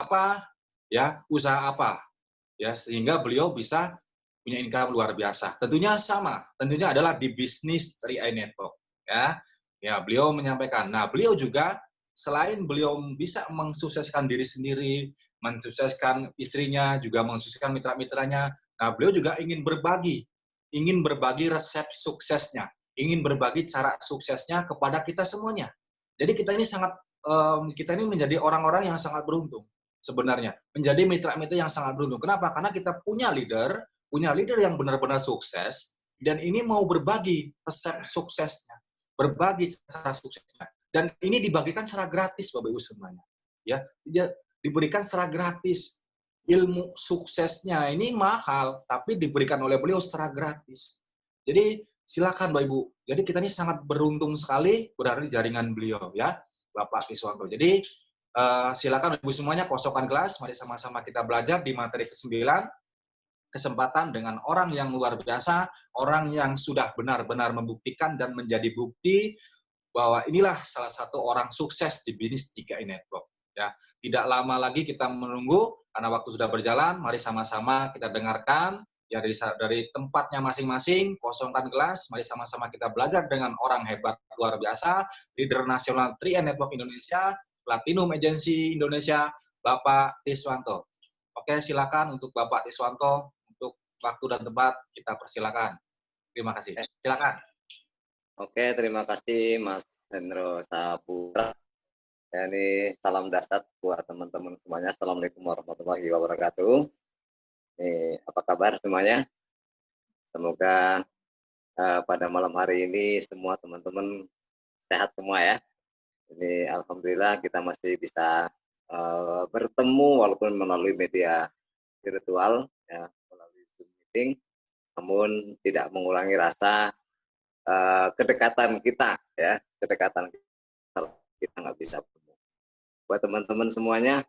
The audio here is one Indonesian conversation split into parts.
apa, ya, usaha apa, ya, sehingga beliau bisa punya income luar biasa. Tentunya sama, tentunya adalah di bisnis 3i Network, ya. Ya, beliau menyampaikan. Nah, beliau juga selain beliau bisa mensukseskan diri sendiri, mensukseskan istrinya, juga mensukseskan mitra-mitranya. Nah, beliau juga ingin berbagi resep suksesnya, ingin berbagi cara suksesnya kepada kita semuanya. Jadi kita ini menjadi orang-orang yang sangat beruntung sebenarnya, menjadi mitra-mitra yang sangat beruntung. Kenapa? Karena kita punya leader yang benar-benar sukses, dan ini mau berbagi resep suksesnya, berbagi cara suksesnya. Dan ini dibagikan secara gratis, Bapak Ibu semuanya. Ya, diberikan secara gratis. Ilmu suksesnya ini mahal, tapi diberikan oleh beliau secara gratis. Jadi silakan Bapak Ibu. Jadi kita ini sangat beruntung sekali berada di jaringan beliau, ya, Bapak Tiswanto. Jadi silakan Ibu semuanya kosongkan kelas, mari sama-sama kita belajar di materi ke-9, kesempatan dengan orang yang luar biasa, orang yang sudah benar-benar membuktikan dan menjadi bukti bahwa inilah salah satu orang sukses di bisnis 3i Network. Ya, tidak lama lagi kita menunggu karena waktu sudah berjalan. Mari sama-sama kita dengarkan ya dari tempatnya masing-masing, kosongkan kelas, mari sama-sama kita belajar dengan orang hebat luar biasa, leader nasional 3i Network Indonesia, Platinum Agency Indonesia, Bapak Tiswanto. Oke, silakan untuk Bapak Tiswanto, untuk waktu dan tempat kita persilakan. Terima kasih. Silakan. Oke, terima kasih Mas Hendro Saputra. Ya, ini salam dasar buat teman-teman semuanya. Assalamualaikum warahmatullahi wabarakatuh. Apa kabar semuanya? Semoga pada malam hari ini semua teman-teman sehat semua ya. Ini alhamdulillah kita masih bisa bertemu walaupun melalui media virtual ya, melalui Zoom meeting, namun tidak mengurangi rasa kedekatan kita ya, kedekatan kita nggak bisa. Buat teman-teman semuanya,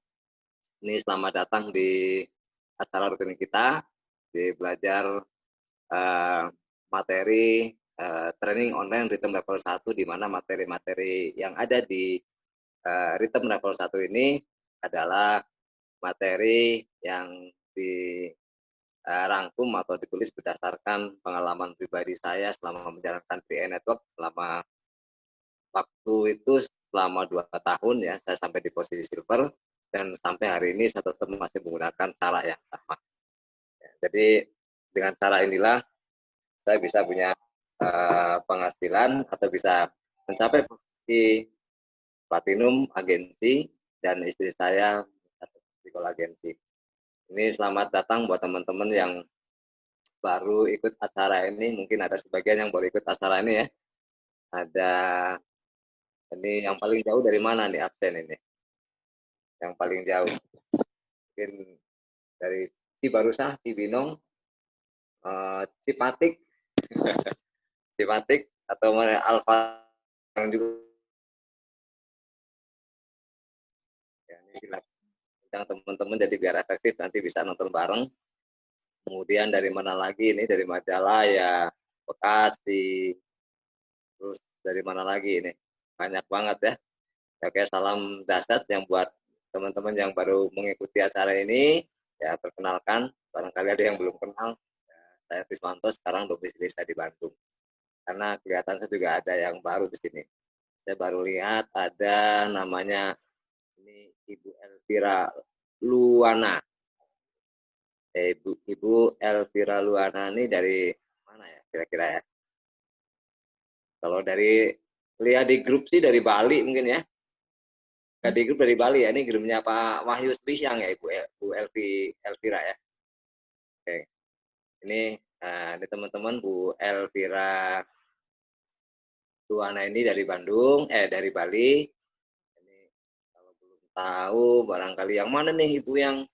ini selamat datang di acara rutin kita, di belajar materi training online Rhythm Level 1, di mana materi-materi yang ada di Rhythm Level 1 ini adalah materi yang dirangkum atau ditulis berdasarkan pengalaman pribadi saya selama menjalankan 3i Network selama waktu itu selama 2 tahun ya, saya sampai di posisi silver, dan sampai hari ini saya tetap masih menggunakan cara yang sama. Ya, jadi dengan cara inilah saya bisa punya penghasilan atau bisa mencapai posisi platinum agensi, dan istri saya psikolog agensi. Ini selamat datang buat teman-teman yang baru ikut acara ini. Mungkin ada sebagian yang baru ikut acara ini ya. Ada ini yang paling jauh dari mana nih absen ini? Yang paling jauh mungkin dari Cibarusah, Cibinong, Cipatik, Cipatik, atau mana Alfa yang juga. Ya, ini silakan teman-teman, jadi biar efektif nanti bisa nonton bareng. Kemudian dari mana lagi ini? Dari Majalaya, Bekasi, terus dari mana lagi ini? Banyak banget ya. Oke, salam dahsyat yang buat teman-teman yang baru mengikuti acara ini. Ya, perkenalkan, barangkali ada yang belum kenal. Ya, saya Tiswanto, sekarang domisili saya di Bandung. Karena kelihatan saya juga ada yang baru di sini. Saya baru lihat ada namanya ini Ibu Elvira Luana. Ibu Elvira Luana ini dari mana ya kira-kira ya? Kalau dari lihat di grup sih dari Bali mungkin ya. Di grup dari Bali ya, ini grupnya Pak Wahyu Srihyang ya, Ibu Elvira ya. Oke, ini teman-teman Bu Elvira Luana ini dari Bandung, dari Bali. Ini kalau belum tahu barangkali yang mana nih Ibu yang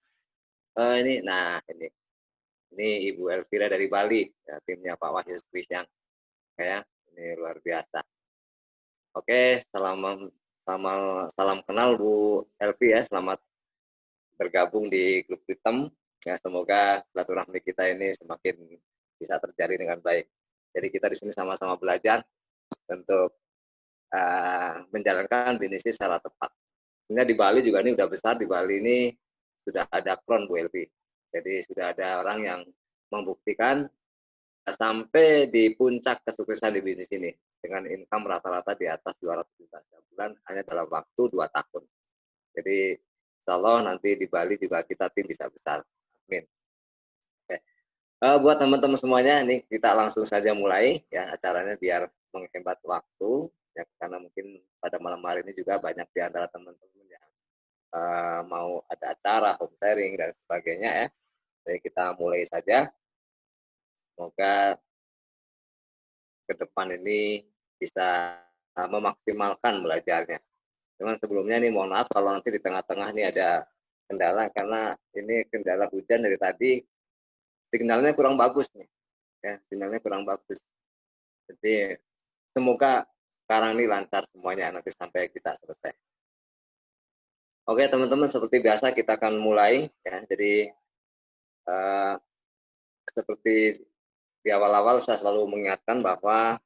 ini, nah ini Ibu Elvira dari Bali, ya, timnya Pak Wahyu Srihyang, ya, ini luar biasa. Oke, salam kenal Bu Elvi ya, selamat bergabung di grup Rhythm. Ya, semoga silaturahmi kita ini semakin bisa terjadi dengan baik. Jadi kita di sini sama-sama belajar untuk menjalankan bisnis secara tepat. Sehingga di Bali juga ini udah besar, di Bali ini sudah ada crown Bu Elvi. Jadi sudah ada orang yang membuktikan sampai di puncak kesuksesan di bisnis ini dengan income rata-rata di atas 200 juta setiap bulan hanya dalam waktu 2 tahun. Jadi insya Allah nanti di Bali juga kita tim bisa besar. Amin. Oke. Buat teman-teman semuanya, ini kita langsung saja mulai ya acaranya biar menghemat waktu ya, karena mungkin pada malam hari ini juga banyak di antara teman-teman yang mau ada acara home sharing dan sebagainya ya. Jadi kita mulai saja. Semoga ke depan ini bisa memaksimalkan belajarnya. Cuman sebelumnya nih mohon maaf kalau nanti di tengah-tengah nih ada kendala, karena ini kendala hujan dari tadi, signalnya kurang bagus nih ya, sinyalnya kurang bagus. Jadi semoga sekarang ini lancar semuanya nanti sampai kita selesai. Oke teman-teman, seperti biasa kita akan mulai ya. Jadi seperti di awal-awal saya selalu mengingatkan bahwa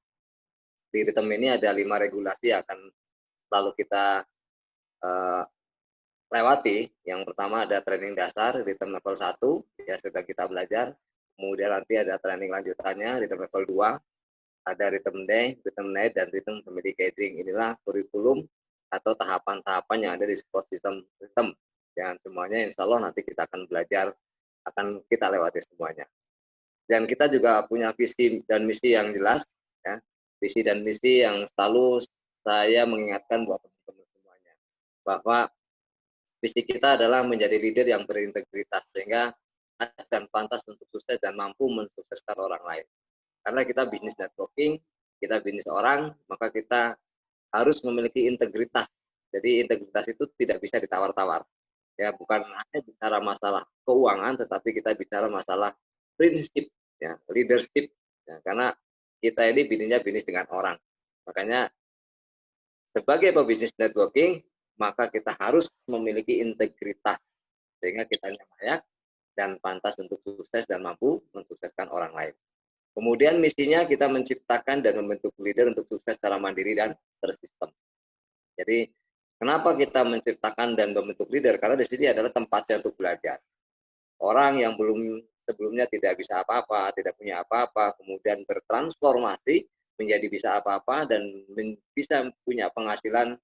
di Rhythm ini ada 5 regulasi yang akan selalu kita lewati. Yang pertama ada training dasar Rhythm level 1 ya, sudah kita belajar. Kemudian nanti ada training lanjutannya Rhythm level 2, ada Rhythm Day, Rhythm Night, dan Rhythm Family Gathering. Inilah kurikulum atau tahapan-tahapan yang ada di support system Rhythm. Dan semuanya insya Allah nanti kita akan belajar, akan kita lewati semuanya. Dan kita juga punya visi dan misi yang jelas ya, visi dan misi yang selalu saya mengingatkan buat teman-teman semuanya, bahwa visi kita adalah menjadi leader yang berintegritas sehingga dan pantas untuk sukses dan mampu mensukseskan orang lain. Karena kita bisnis networking, kita bisnis orang, maka kita harus memiliki integritas. Jadi integritas itu tidak bisa ditawar-tawar. Ya, bukan hanya bicara masalah keuangan, tetapi kita bicara masalah prinsip, ya, leadership. Ya, karena kita ini bisnis dengan orang. Makanya sebagai pebisnis networking, maka kita harus memiliki integritas sehingga kita layak dan pantas untuk sukses dan mampu mensukseskan orang lain. Kemudian misinya kita menciptakan dan membentuk leader untuk sukses secara mandiri dan tersistem. Jadi kenapa kita menciptakan dan membentuk leader? Karena di sini adalah tempatnya untuk belajar. Orang yang belum sebelumnya tidak bisa apa-apa, tidak punya apa-apa, kemudian bertransformasi menjadi bisa apa-apa dan bisa punya penghasilan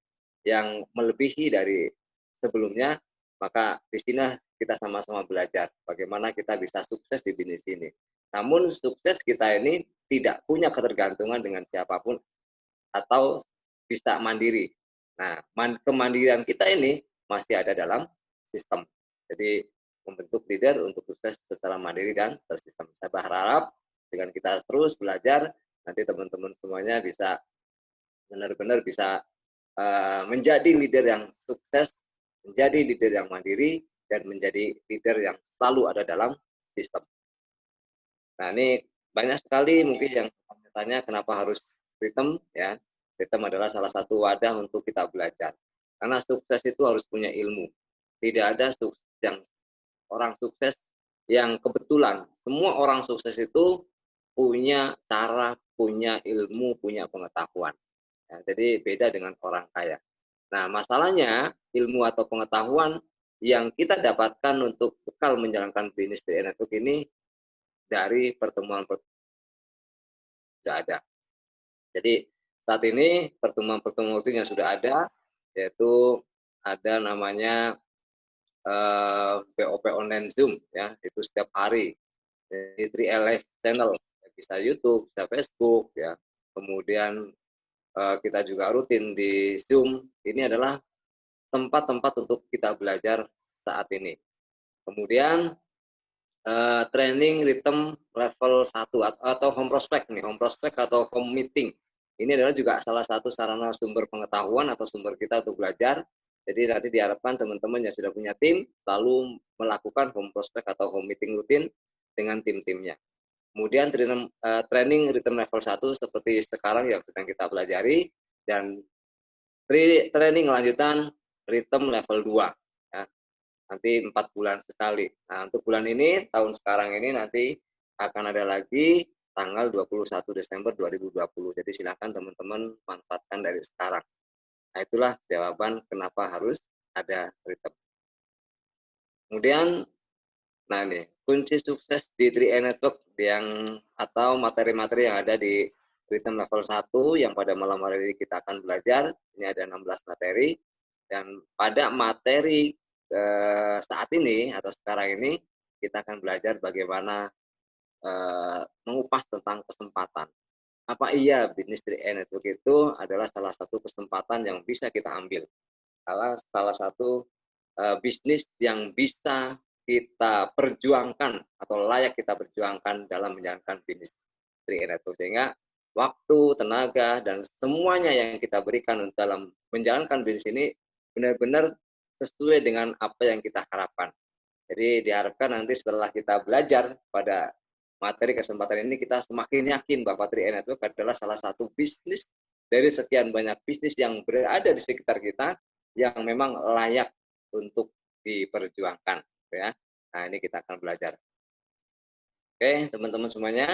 yang melebihi dari sebelumnya, maka di sini kita sama-sama belajar bagaimana kita bisa sukses di bisnis ini. Namun sukses kita ini tidak punya ketergantungan dengan siapapun atau bisa mandiri. Nah, kemandirian kita ini masih ada dalam sistem. Jadi membentuk leader untuk sukses secara mandiri dan tersistem. Saya berharap dengan kita terus belajar, nanti teman-teman semuanya bisa benar-benar bisa menjadi leader yang sukses, menjadi leader yang mandiri, dan menjadi leader yang selalu ada dalam sistem. Nah, ini banyak sekali mungkin yang tanya kenapa harus Rhythm ya. Rhythm adalah salah satu wadah untuk kita belajar. Karena sukses itu harus punya ilmu. Tidak ada sukses yang orang sukses yang kebetulan. Semua orang sukses itu punya cara, punya ilmu, punya pengetahuan. Ya, jadi beda dengan orang kaya. Nah, masalahnya ilmu atau pengetahuan yang kita dapatkan untuk bekal menjalankan bisnis di network ini dari pertemuan sudah ada. Jadi saat ini pertemuan-pertemuan rutin yang sudah ada, yaitu ada namanya POP online Zoom ya, itu setiap hari di 3L Live channel, bisa YouTube, bisa Facebook ya. Kemudian kita juga rutin di Zoom. Ini adalah tempat-tempat untuk kita belajar saat ini. Kemudian training Rhythm level 1 atau home prospect nih, home prospect atau home meeting. Ini adalah juga salah satu sarana sumber pengetahuan atau sumber kita untuk belajar. Jadi nanti diharapkan teman-teman yang sudah punya tim selalu melakukan home prospect atau home meeting rutin dengan tim-timnya. Kemudian training Rhythm level 1 seperti sekarang yang sedang kita pelajari, dan training lanjutan Rhythm level 2 ya. Nanti 4 bulan sekali. Nah, untuk bulan ini, tahun sekarang ini nanti akan ada lagi tanggal 21 Desember 2020. Jadi silakan teman-teman manfaatkan dari sekarang. Nah, itulah jawaban kenapa harus ada Rhythm. Kemudian, nah ini kunci sukses di 3i Network yang atau materi-materi yang ada di Rhythm level 1 yang pada malam hari ini kita akan belajar. Ini ada 16 materi, dan pada materi saat ini atau sekarang ini kita akan belajar bagaimana mengupas tentang kesempatan. Apa iya bisnis 3i Network itu adalah salah satu kesempatan yang bisa kita ambil? Salah satu bisnis yang bisa kita perjuangkan atau layak kita perjuangkan dalam menjalankan bisnis 3i Network, sehingga waktu, tenaga, dan semuanya yang kita berikan dalam menjalankan bisnis ini benar-benar sesuai dengan apa yang kita harapkan. Jadi diharapkan nanti setelah kita belajar pada materi kesempatan ini, kita semakin yakin bahwa 3i Network adalah salah satu bisnis dari sekian banyak bisnis yang berada di sekitar kita yang memang layak untuk diperjuangkan, ya. Nah, ini kita akan belajar. Oke, teman-teman semuanya.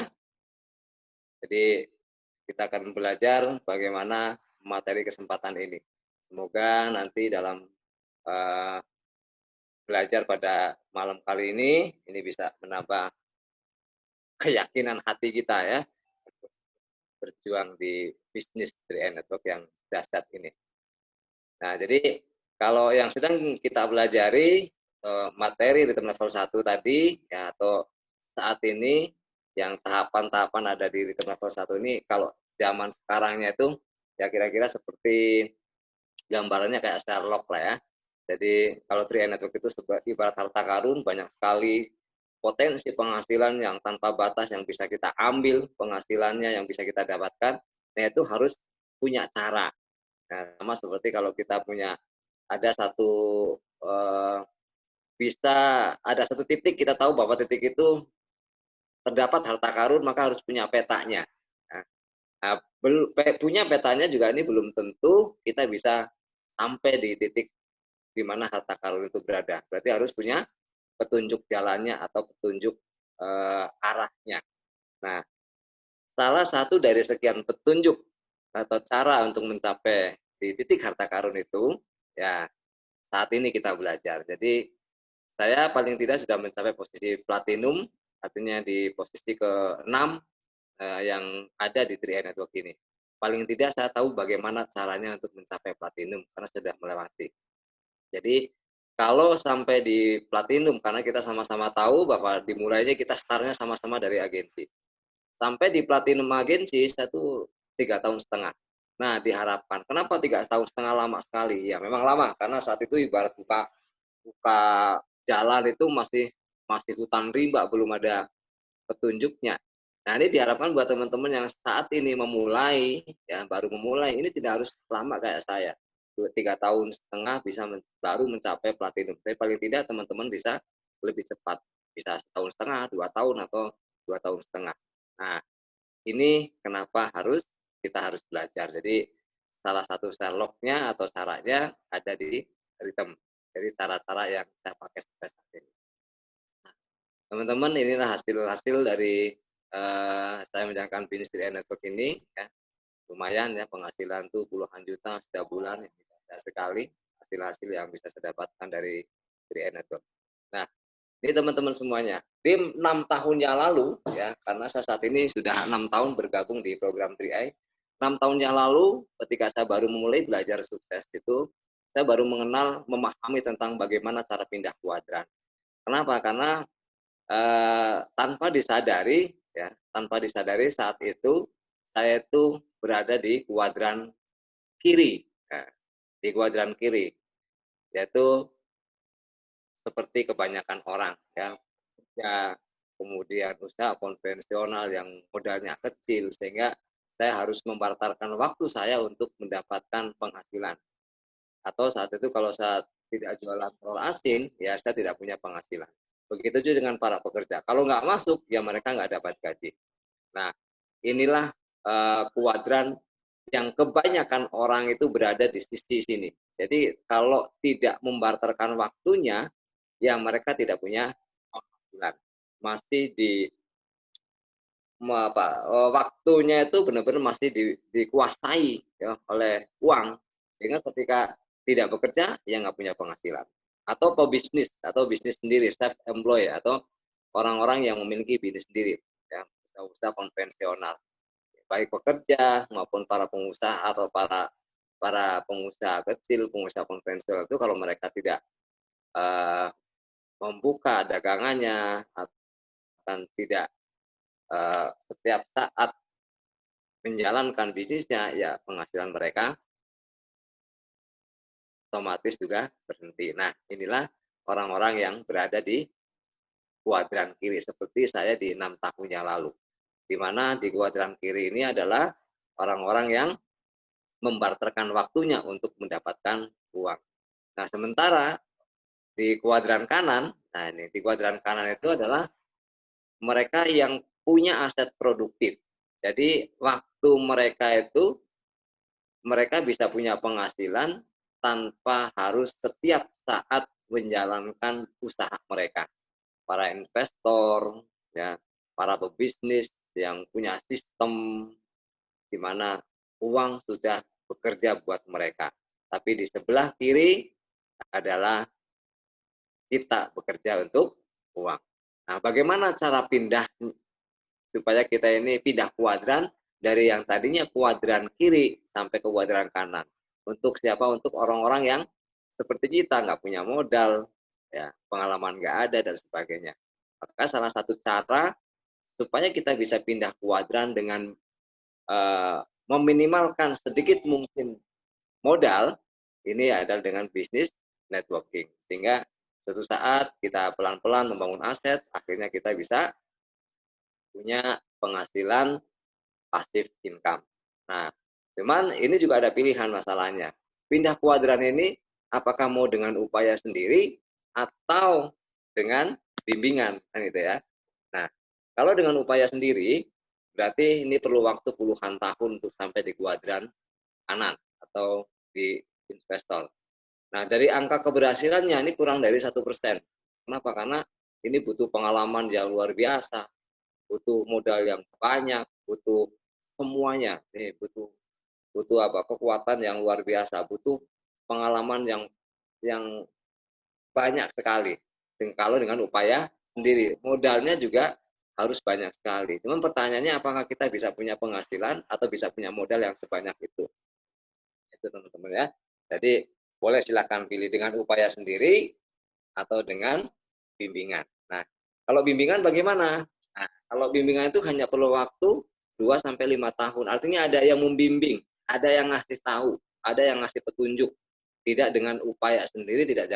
Jadi kita akan belajar bagaimana materi kesempatan ini. Semoga nanti dalam belajar pada malam kali ini bisa menambah keyakinan hati kita, ya, untuk berjuang di bisnis 3i Network yang dahsyat ini. Nah, jadi kalau yang sedang kita pelajari materi Rhythm level 1 tadi, ya, atau saat ini yang tahapan-tahapan ada di Rhythm level 1 ini, kalau zaman sekarangnya itu ya kira-kira seperti gambarannya kayak Sherlock lah, ya. Jadi kalau 3i Network itu ibarat harta karun, banyak sekali potensi penghasilan yang tanpa batas yang bisa kita ambil, penghasilannya yang bisa kita dapatkan. Nah, itu harus punya cara. Nah, sama seperti kalau kita punya ada satu bisa ada satu titik, kita tahu bahwa titik itu terdapat harta karun, maka harus punya petanya. Nah, punya petanya juga ini belum tentu kita bisa sampai di titik di mana harta karun itu berada. Berarti harus punya petunjuk jalannya atau petunjuk arahnya. Nah, salah satu dari sekian petunjuk atau cara untuk mencapai di titik harta karun itu, ya, saat ini kita belajar. Jadi saya paling tidak sudah mencapai posisi platinum, artinya di posisi ke-6 yang ada di 3i Network ini. Paling tidak saya tahu bagaimana caranya untuk mencapai platinum karena sudah melewati. Jadi kalau sampai di platinum, karena kita sama-sama tahu bahwa dimulainya kita startnya sama-sama dari agensi. Sampai di platinum agensi, saya tuh 3,5 tahun. Nah, diharapkan. Kenapa 3,5 tahun lama sekali? Ya, memang lama, karena saat itu ibarat buka jalan itu masih hutan rimba, belum ada petunjuknya. Nah, ini diharapkan buat teman-teman yang saat ini memulai, ya, baru memulai, ini tidak harus lama kayak saya. 3,5 tahun baru mencapai platinum. Tapi paling tidak teman-teman bisa lebih cepat. Bisa 1,5 tahun, 2 tahun, atau 2,5 tahun. Nah, ini kenapa kita harus belajar. Jadi salah satu Sherlock-nya atau caranya ada di Rhythm. Jadi cara-cara yang saya pakai sampai saat ini. Nah, teman-teman, inilah hasil-hasil dari saya menjalankan bisnis 3i Network ini, ya. Lumayan, ya, penghasilan tuh puluhan juta setiap bulan, sekali hasil-hasil yang bisa saya dapatkan dari 3i Network. Nah, ini teman-teman semuanya, di 6 tahun yang lalu, ya, karena saya saat ini sudah 6 tahun bergabung di program 3i. 6 tahun yang lalu, ketika saya baru memulai belajar sukses itu, saya baru memahami tentang bagaimana cara pindah kuadran. Kenapa? Karena tanpa disadari saat itu saya itu berada di kuadran kiri, di kuadran kiri, yaitu seperti kebanyakan orang, ya, kemudian usaha konvensional yang modalnya kecil, sehingga saya harus membarterkan waktu saya untuk mendapatkan penghasilan. Atau saat itu kalau saya tidak jualan telur asin, ya saya tidak punya penghasilan. Begitu juga dengan para pekerja. Kalau nggak masuk, ya mereka nggak dapat gaji. Nah, inilah kuadran yang kebanyakan orang itu berada di sisi sini. Jadi kalau tidak membarterkan waktunya, ya mereka tidak punya penghasilan. Masih waktunya itu benar-benar masih dikuasai, ya, oleh uang. Sehingga ketika tidak bekerja, ya nggak punya penghasilan. atau pebisnis atau bisnis sendiri, self employed atau orang-orang yang memiliki bisnis sendiri, ya, usaha konvensional, baik pekerja maupun para pengusaha atau para para pengusaha kecil, pengusaha konvensional itu kalau mereka tidak uh, membuka dagangannya akan tidak setiap saat menjalankan bisnisnya, ya penghasilan mereka otomatis juga berhenti. Nah, inilah orang-orang yang berada di kuadran kiri seperti saya di 6 tahun yang lalu. Di mana di kuadran kiri ini adalah orang-orang yang membarterkan waktunya untuk mendapatkan uang. Nah, sementara di kuadran kanan, nah ini di kuadran kanan itu adalah mereka yang punya aset produktif. Jadi waktu mereka itu mereka bisa punya penghasilan tanpa harus setiap saat menjalankan usaha mereka. Para investor, ya, para pebisnis yang punya sistem di mana uang sudah bekerja buat mereka. Tapi di sebelah kiri adalah kita bekerja untuk uang. Nah, bagaimana cara pindah supaya kita ini pindah kuadran dari yang tadinya kuadran kiri sampai ke kuadran kanan. Untuk siapa? Untuk orang-orang yang seperti kita, nggak punya modal, ya, pengalaman nggak ada, dan sebagainya. Maka salah satu cara supaya kita bisa pindah kuadran dengan meminimalkan sedikit mungkin modal, ini adalah dengan bisnis networking. Sehingga suatu saat kita pelan-pelan membangun aset, akhirnya kita bisa punya penghasilan pasif income. Nah, cuman ini juga ada pilihan masalahnya. Pindah kuadran ini apakah mau dengan upaya sendiri atau dengan bimbingan, kan gitu ya. Nah, kalau dengan upaya sendiri, berarti ini perlu waktu puluhan tahun untuk sampai di kuadran kanan atau di investor. Nah, dari angka keberhasilannya ini kurang dari 1%. Kenapa? Karena ini butuh pengalaman yang luar biasa, butuh modal yang banyak, butuh semuanya. Nih, butuh butuh apa? Kekuatan yang luar biasa, butuh pengalaman yang banyak sekali. Dan kalau dengan upaya sendiri, modalnya juga harus banyak sekali. Cuman pertanyaannya apakah kita bisa punya penghasilan atau bisa punya modal yang sebanyak itu? Itu teman-teman ya. Jadi boleh silakan pilih dengan upaya sendiri atau dengan bimbingan. Nah, kalau bimbingan bagaimana? Nah, kalau bimbingan itu hanya perlu waktu 2 sampai 5 tahun. Artinya ada yang membimbing, ada yang ngasih tahu, ada yang ngasih petunjuk. Tidak dengan upaya sendiri, tidak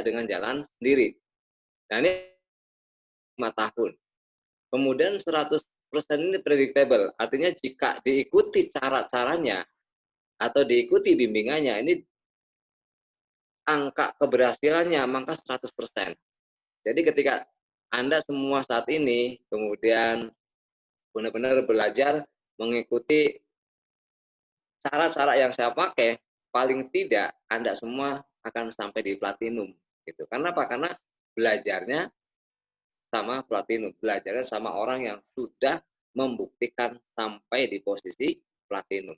dengan jalan sendiri. Nah, ini 5 tahun. Kemudian 100% ini predictable. Artinya jika diikuti cara-caranya atau diikuti bimbingannya, ini angka keberhasilannya maka 100%. Jadi ketika Anda semua saat ini kemudian benar-benar belajar mengikuti cara-cara yang saya pakai, paling tidak Anda semua akan sampai di platinum gitu. Karena apa? Karena belajarnya sama platinum, belajarnya sama orang yang sudah membuktikan sampai di posisi platinum.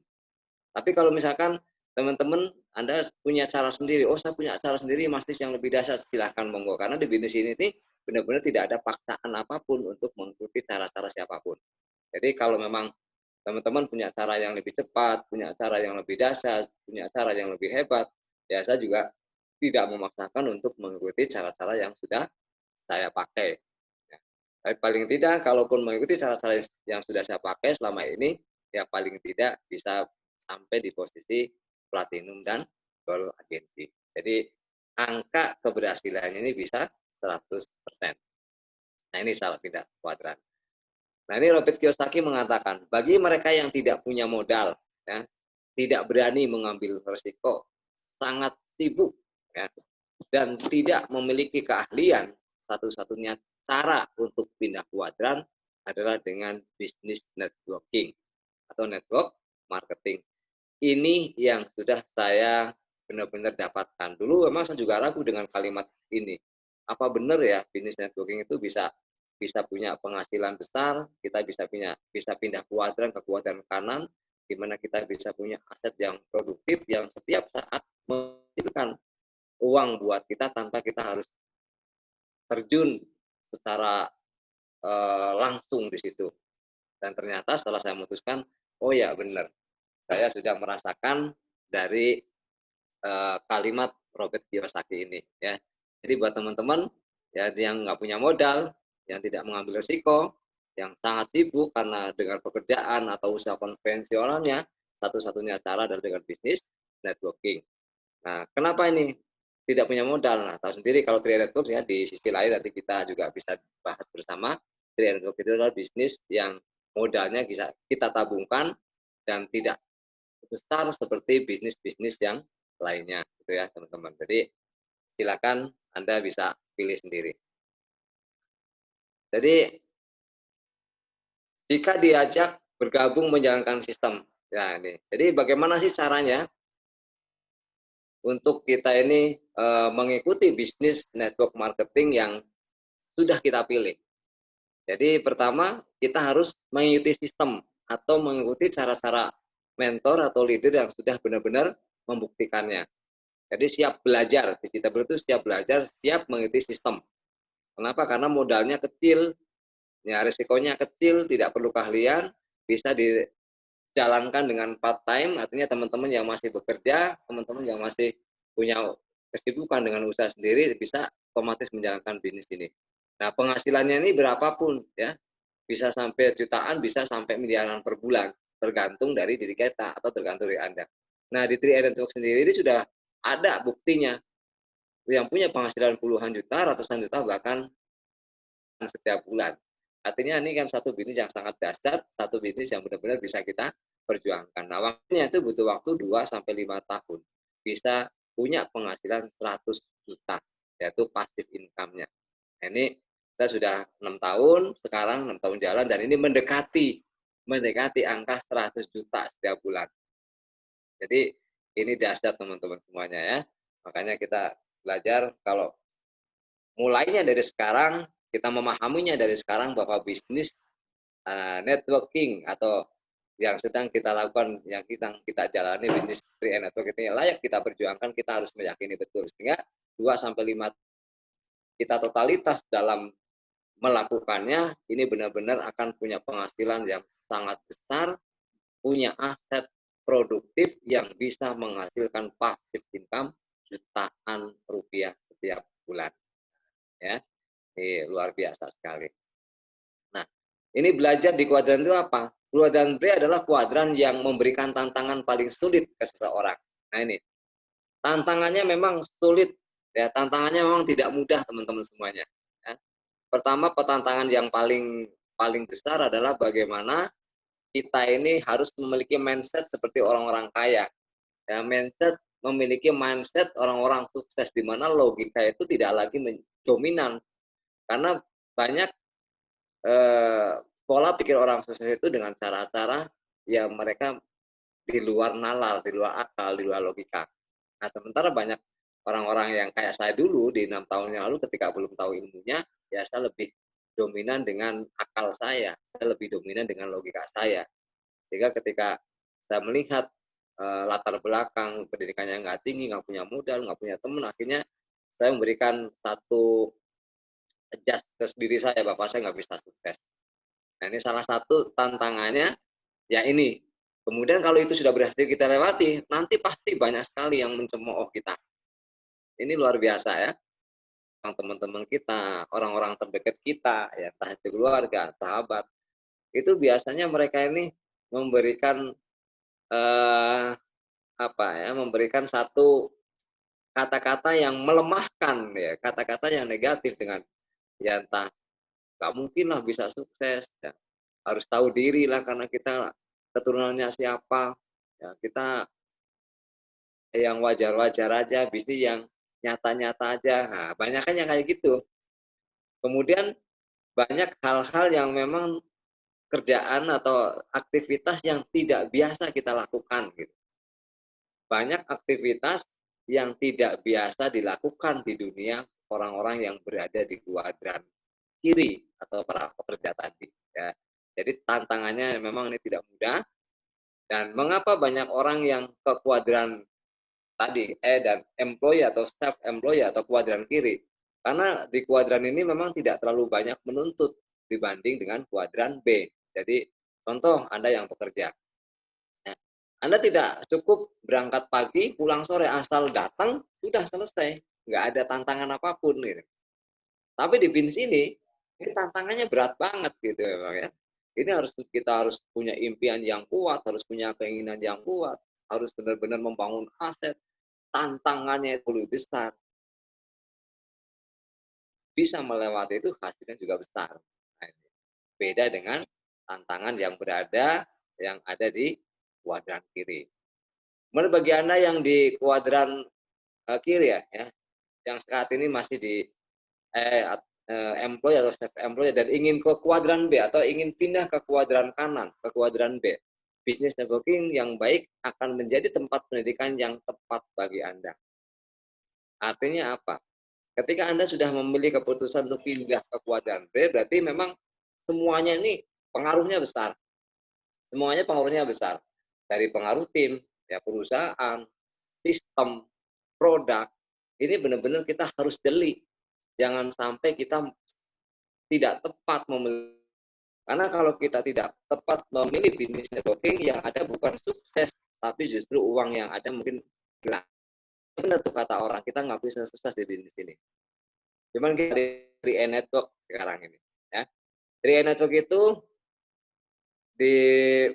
Tapi kalau misalkan teman-teman Anda punya cara sendiri, oh saya punya cara sendiri, mastis yang lebih dahsyat, silahkan monggo. Karena di bisnis ini benar-benar tidak ada paksaan apapun untuk mengikuti cara-cara siapapun. Jadi kalau memang teman-teman punya cara yang lebih cepat, punya cara yang lebih dahsyat, punya cara yang lebih hebat, ya saya juga tidak memaksakan untuk mengikuti cara-cara yang sudah saya pakai. Ya. Tapi paling tidak, kalaupun mengikuti cara-cara yang sudah saya pakai selama ini, ya paling tidak bisa sampai di posisi platinum dan gold agensi. Jadi angka keberhasilan ini bisa 100%. Nah ini salah pindah kuadran. Nah ini Robert Kiyosaki mengatakan, bagi mereka yang tidak punya modal, ya, tidak berani mengambil resiko, sangat sibuk, ya, dan tidak memiliki keahlian, satu-satunya cara untuk pindah kuadran adalah dengan bisnis networking atau network marketing. Ini yang sudah saya benar-benar dapatkan. Dulu memang saya juga ragu dengan kalimat ini. Apa benar ya bisnis networking itu bisa bisa punya penghasilan besar, kita bisa pindah kuadran ke kuadran kanan, di mana kita bisa punya aset yang produktif yang setiap saat menghasilkan uang buat kita tanpa kita harus terjun secara langsung di situ. Dan ternyata setelah saya memutuskan, oh ya benar, saya sudah merasakan dari kalimat Robert Kiyosaki ini ya. Jadi buat teman-teman ya yang nggak punya modal, yang tidak mengambil resiko, yang sangat sibuk karena dengan pekerjaan atau usaha konvensionalnya, satu-satunya cara adalah dengan bisnis networking. Nah, kenapa ini tidak punya modal? Nah, tahu sendiri kalau Tria Network ya di sisi lain nanti kita juga bisa bahas bersama. Tria Network itu adalah bisnis yang modalnya bisa kita tabungkan dan tidak besar seperti bisnis-bisnis yang lainnya, gitu ya teman-teman. Jadi silakan Anda bisa pilih sendiri. Jadi jika diajak bergabung menjalankan sistem, ya ini. Jadi bagaimana sih caranya untuk kita ini mengikuti bisnis network marketing yang sudah kita pilih? Jadi pertama kita harus mengikuti sistem atau mengikuti cara-cara mentor atau leader yang sudah benar-benar membuktikannya. Jadi siap belajar, digital itu siap belajar, siap mengikuti sistem. Kenapa? Karena modalnya kecil, ya risikonya kecil, tidak perlu keahlian, bisa dijalankan dengan part time, artinya teman-teman yang masih bekerja, teman-teman yang masih punya kesibukan dengan usaha sendiri bisa otomatis menjalankan bisnis ini. Nah, penghasilannya ini berapapun ya, bisa sampai jutaan, bisa sampai miliaran per bulan, tergantung dari diri kita atau tergantung dari Anda. Nah, di Tri Network sendiri ini sudah ada buktinya yang punya penghasilan puluhan juta, ratusan juta, bahkan setiap bulan. Artinya ini kan satu bisnis yang sangat dahsyat, satu bisnis yang benar-benar bisa kita perjuangkan. Nah, waktunya itu butuh waktu 2-5 tahun. Bisa punya penghasilan 100 juta, yaitu passive income-nya. Nah, ini saya sudah 6 tahun, sekarang 6 tahun jalan, dan ini mendekati angka 100 juta setiap bulan. Jadi ini dahsyat teman-teman semuanya ya. Makanya kita belajar kalau mulainya dari sekarang, kita memahaminya dari sekarang bahwa bisnis networking atau yang sedang kita lakukan, yang kita jalani bisnis network itu layak kita perjuangkan, kita harus meyakini betul. Sehingga 2-5 kita totalitas dalam melakukannya, ini benar-benar akan punya penghasilan yang sangat besar, punya aset produktif yang bisa menghasilkan passive income jutaan rupiah setiap bulan. Ya, ini luar biasa sekali. Nah, ini belajar di kuadran itu apa? Kuadran B adalah kuadran yang memberikan tantangan paling sulit ke seseorang. Nah ini, tantangannya memang sulit, ya tantangannya memang tidak mudah teman-teman semuanya. Ya. Pertama, tantangan yang paling besar adalah bagaimana kita ini harus memiliki mindset seperti orang-orang kaya. Ya, memiliki mindset orang-orang sukses di mana logika itu tidak lagi dominan. Karena banyak pola pikir orang sukses itu dengan cara-cara yang mereka di luar nalar, di luar akal, di luar logika. Nah, sementara banyak orang-orang yang kayak saya dulu di 6 tahun yang lalu ketika belum tahu ilmunya, ya saya lebih dominan dengan akal saya lebih dominan dengan logika saya. Sehingga ketika saya melihat latar belakang pendidikannya nggak tinggi, nggak punya modal, nggak punya teman, akhirnya saya memberikan satu adjust ke diri saya, Bapak saya nggak bisa sukses. Nah ini salah satu tantangannya, ya ini. Kemudian kalau itu sudah berhasil kita lewati, nanti pasti banyak sekali yang mencemooh kita. Ini luar biasa ya. Teman-teman kita, orang-orang terdekat kita, ya entah itu keluarga, sahabat, itu biasanya mereka ini memberikan memberikan satu kata-kata yang melemahkan, ya kata-kata yang negatif dengan ya entah nggak mungkin lah bisa sukses, ya. Harus tahu diri lah karena kita keturunannya siapa, ya kita yang wajar-wajar aja, bisnis yang nyata-nyata aja. Nah, banyak kan yang kayak gitu. Kemudian banyak hal-hal yang memang kerjaan atau aktivitas yang tidak biasa kita lakukan gitu. Banyak aktivitas yang tidak biasa dilakukan di dunia orang-orang yang berada di kuadran kiri atau para pekerja tadi ya. Jadi tantangannya memang ini tidak mudah. Dan mengapa banyak orang yang ke kuadran tadi dan employee atau self employee atau kuadran kiri. Karena di kuadran ini memang tidak terlalu banyak menuntut dibanding dengan kuadran B. Jadi contoh Anda yang pekerja. Nah, Anda tidak cukup berangkat pagi, pulang sore, asal datang sudah selesai, nggak ada tantangan apapun gitu. Tapi di BINS ini tantangannya berat banget gitu memang ya. Ini kita harus punya impian yang kuat, harus punya keinginan yang kuat, harus benar-benar membangun aset. Tantangannya itu lebih besar. Bisa melewati itu hasilnya juga besar. Nah, beda dengan tantangan yang ada di kuadran kiri. Menurut bagi Anda yang di kuadran kiri ya, yang saat ini masih di employee atau self employee dan ingin ke kuadran B atau ingin pindah ke kuadran kanan, ke kuadran B. Business networking yang baik akan menjadi tempat pendidikan yang tepat bagi Anda. Artinya apa? Ketika Anda sudah memilih keputusan untuk pindah ke kuadran B, berarti memang semuanya ini pengaruhnya besar. Semuanya pengaruhnya besar. Dari pengaruh tim, ya perusahaan, sistem, produk. Ini benar-benar kita harus jeli. Jangan sampai kita tidak tepat memilih. Karena kalau kita tidak tepat memilih bisnis networking, yang ada bukan sukses, tapi justru uang yang ada mungkin hilang. Benar tuh kata orang, kita nggak bisa sukses di bisnis ini. Cuman kita dari e-network sekarang ini. Ya. Dari e-network itu di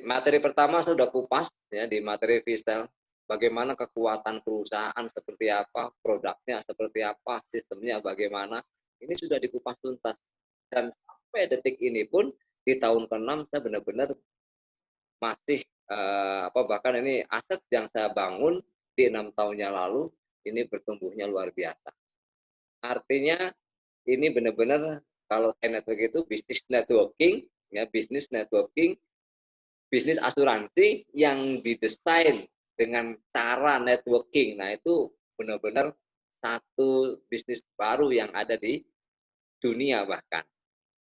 materi pertama sudah kupas ya, di materi Vistel, bagaimana kekuatan perusahaan seperti apa, produknya seperti apa, sistemnya bagaimana. Ini sudah dikupas tuntas. Dan sampai detik ini pun di tahun ke-6 saya benar-benar masih bahkan ini aset yang saya bangun di 6 tahunnya lalu ini bertumbuhnya luar biasa. Artinya ini benar-benar kalau network itu bisnis networking, ya bisnis networking, bisnis asuransi yang didesain dengan cara networking. Nah itu benar-benar satu bisnis baru yang ada di dunia bahkan.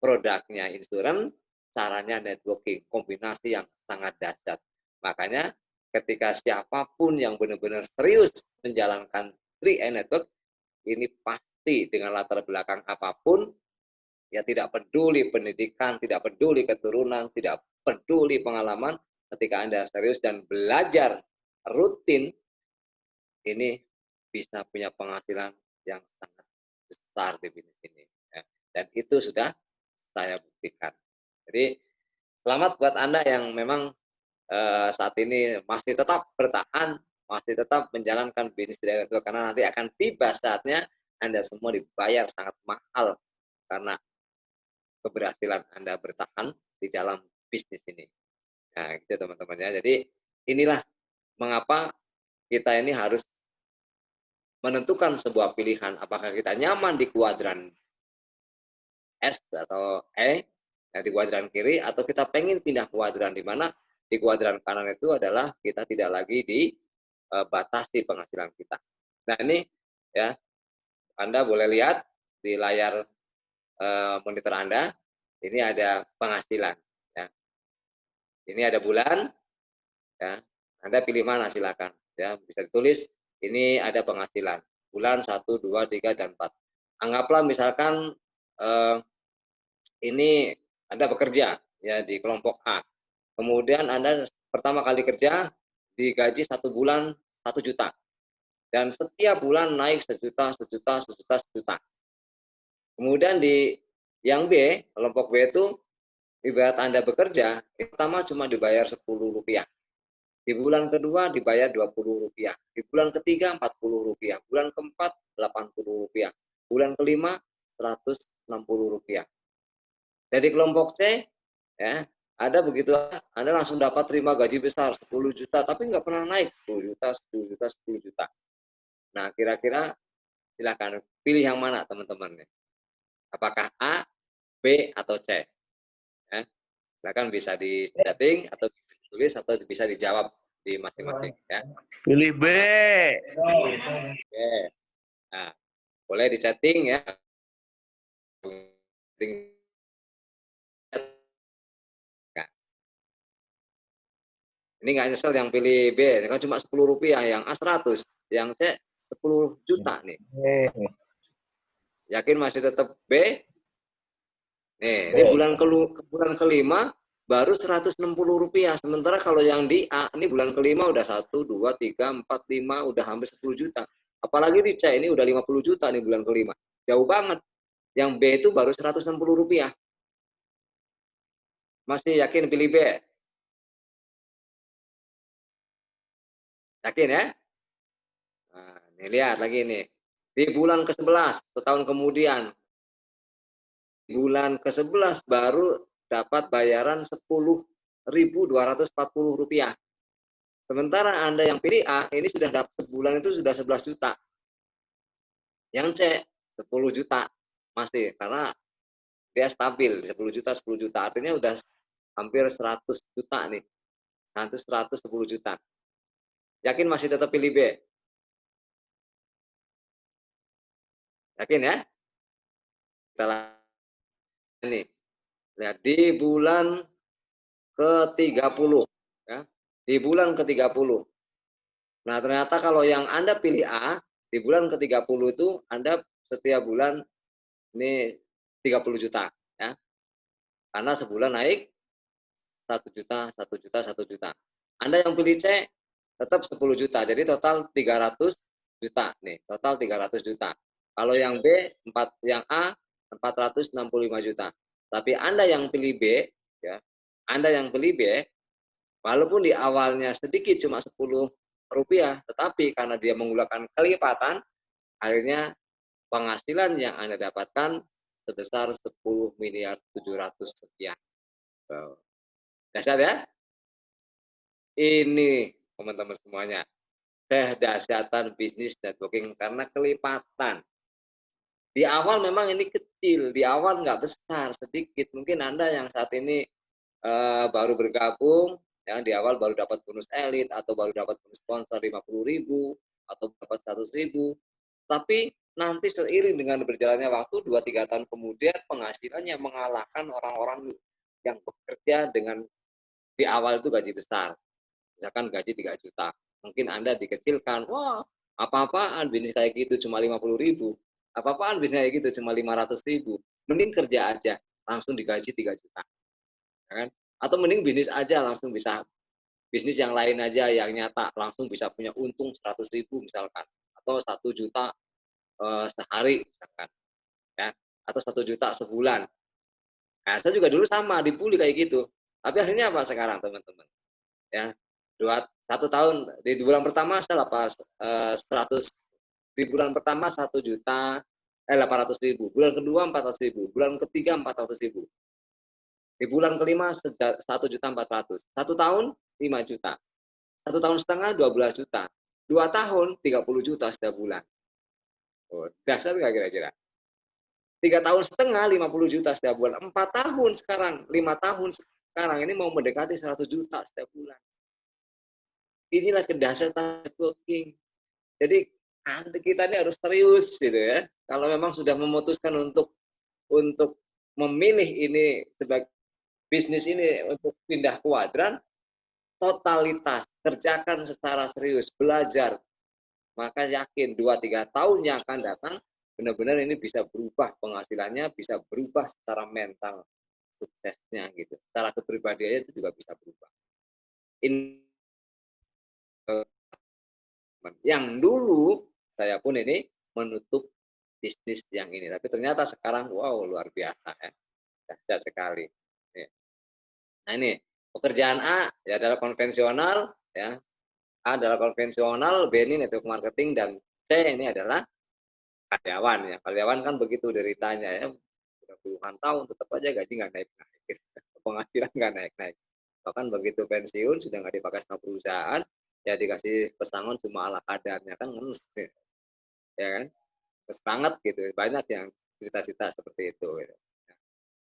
Produknya insurance, caranya networking, kombinasi yang sangat dahsyat. Makanya ketika siapapun yang benar-benar serius menjalankan 3A Network, ini pasti dengan latar belakang apapun, ya tidak peduli pendidikan, tidak peduli keturunan, tidak peduli pengalaman, ketika Anda serius dan belajar rutin, ini bisa punya penghasilan yang sangat besar di bisnis ini. Ya. Dan itu sudah saya buktikan. Jadi selamat buat Anda yang memang saat ini masih tetap bertahan, masih tetap menjalankan bisnis dari itu, karena nanti akan tiba saatnya Anda semua dibayar sangat mahal karena keberhasilan Anda bertahan di dalam bisnis ini. Nah, gitu teman-teman ya. Jadi inilah mengapa kita ini harus menentukan sebuah pilihan, apakah kita nyaman di kuadran S atau E, di kuadran kiri, atau kita pengen pindah kuadran, di mana di kuadran kanan itu adalah kita tidak lagi dibatasi penghasilan kita. Nah ini ya, Anda boleh lihat di layar monitor Anda, ini ada penghasilan. Ya. Ini ada bulan, ya. Anda pilih mana silakan. Ya, bisa ditulis ini ada penghasilan bulan 1, 2, 3, dan 4. Anggaplah misalkan ini Anda bekerja ya di kelompok A. Kemudian Anda pertama kali kerja digaji 1 bulan 1 juta. Dan setiap bulan naik 1 juta, 1 juta, 1 juta, 1 juta. Kemudian di yang B, kelompok B itu ibarat Anda bekerja, pertama cuma dibayar Rp10. Di bulan kedua dibayar Rp20. Di bulan ketiga Rp40. Bulan keempat Rp80. Bulan kelima Rp160. Dari kelompok C, ya, ada begitu, Anda langsung dapat terima gaji besar 10 juta, tapi nggak pernah naik 10 juta, 10 juta, 10 juta. Nah, kira-kira silakan pilih yang mana teman-teman? Apakah A, B, atau C? Ya, silakan bisa di chatting atau bisa ditulis atau bisa dijawab di masing-masing. Ya. Pilih B. Oke. Nah, boleh di chatting ya. Ini nggak nyesel yang pilih B, kan cuma Rp10, yang A 100. Yang C 10 juta nih. Oke. Yakin masih tetap B? Nih, B. ini bulan kelima baru Rp160. Sementara kalau yang di A, ini bulan kelima udah 1, 2, 3, 4, 5, udah hampir 10 juta. Apalagi di C, ini udah 50 juta nih bulan kelima. Jauh banget. Yang B itu baru Rp160. Masih yakin pilih B? Yakin ya? Nah, nih lihat lagi nih. Di bulan ke-11, setahun kemudian, bulan ke-11 baru dapat bayaran Rp10.240. Sementara Anda yang pilih A, ini sudah dapat sebulan itu sudah 11 juta. Yang C, 10 juta. Masih, karena dia stabil, 10 juta, 10 juta. Artinya udah hampir 100 juta nih. Nanti 110 juta. Yakin masih tetap pilih B? Yakin ya? Kita nih. Lihat, di bulan ke-30. Ya. Di bulan ke-30. Nah, ternyata kalau yang Anda pilih A, di bulan ke-30 itu Anda setiap bulan ini 30 juta. Ya. Karena sebulan naik 1 juta, 1 juta, 1 juta. Anda yang pilih C, tetap 10 juta. Jadi total 300 juta. Nih, total 300 juta. Kalau yang B, yang A, 465 juta. Tapi Anda yang pilih B, ya, Anda yang pilih B, walaupun di awalnya sedikit cuma Rp10, tetapi karena dia menggunakan kelipatan, akhirnya penghasilan yang Anda dapatkan sebesar 10.700.000.000 sekian. Dasar ya? Ini teman-teman semuanya. Kedahsyatan bisnis networking karena kelipatan. Di awal memang ini kecil, di awal nggak besar, sedikit. Mungkin Anda yang saat ini baru bergabung, yang di awal baru dapat bonus elit atau baru dapat bonus sponsor 50.000 atau dapat 100.000. Tapi nanti seiring dengan berjalannya waktu 2-3 tahun kemudian penghasilannya mengalahkan orang-orang yang bekerja dengan di awal itu gaji besar. Misalkan gaji 3 juta. Mungkin Anda dikecilkan, wah apa-apaan bisnis kayak gitu cuma 50.000. Apa-apaan bisnis kayak gitu cuma 500.000. Mending kerja aja, langsung digaji 3 juta. Ya kan? Atau mending bisnis aja langsung bisa, bisnis yang lain aja yang nyata, langsung bisa punya untung 100.000 misalkan. Atau 1 juta sehari misalkan. Ya. Atau 1 juta sebulan. Nah, saya juga dulu sama, dibully kayak gitu. Tapi akhirnya apa sekarang teman-teman? Ya, 1 tahun di bulan pertama saya lepas 100, di bulan pertama 1.800.000, bulan kedua 400.000, bulan ketiga 400.000, di bulan kelima 1.400.000, 1 tahun 5 juta, 1 tahun setengah 12 juta, 2 tahun 30 juta setiap bulan. Oh, dasar nggak kira-kira? 3 tahun setengah 50 juta setiap bulan, 4 tahun sekarang, 5 tahun sekarang ini mau mendekati 100 juta setiap bulan. Inilah kedahsyatan networking. Jadi kita ini harus serius gitu ya. Kalau memang sudah memutuskan untuk memilih ini sebagai bisnis ini untuk pindah kuadran, totalitas, kerjakan secara serius, belajar. Maka yakin 2-3 tahun yang akan datang benar-benar ini bisa berubah penghasilannya, bisa berubah secara mental suksesnya gitu. Secara kepribadiannya itu juga bisa berubah. Yang dulu saya pun ini menutup bisnis yang ini, tapi ternyata sekarang wow luar biasa ya, dahsyat sekali. Nah ini pekerjaan A ya adalah konvensional ya, A adalah konvensional, B ini network marketing, dan C ini adalah karyawan ya. Karyawan kan begitu deritanya ya, sudah puluhan tahun tetap aja gaji nggak naik-naik, penghasilan nggak naik-naik. Bahkan begitu pensiun sudah nggak dipakai sama perusahaan, ya dikasih pesangon cuma ala kadarnya, kan ngenes ya kan, terus banget gitu, banyak yang cerita-cerita seperti itu gitu.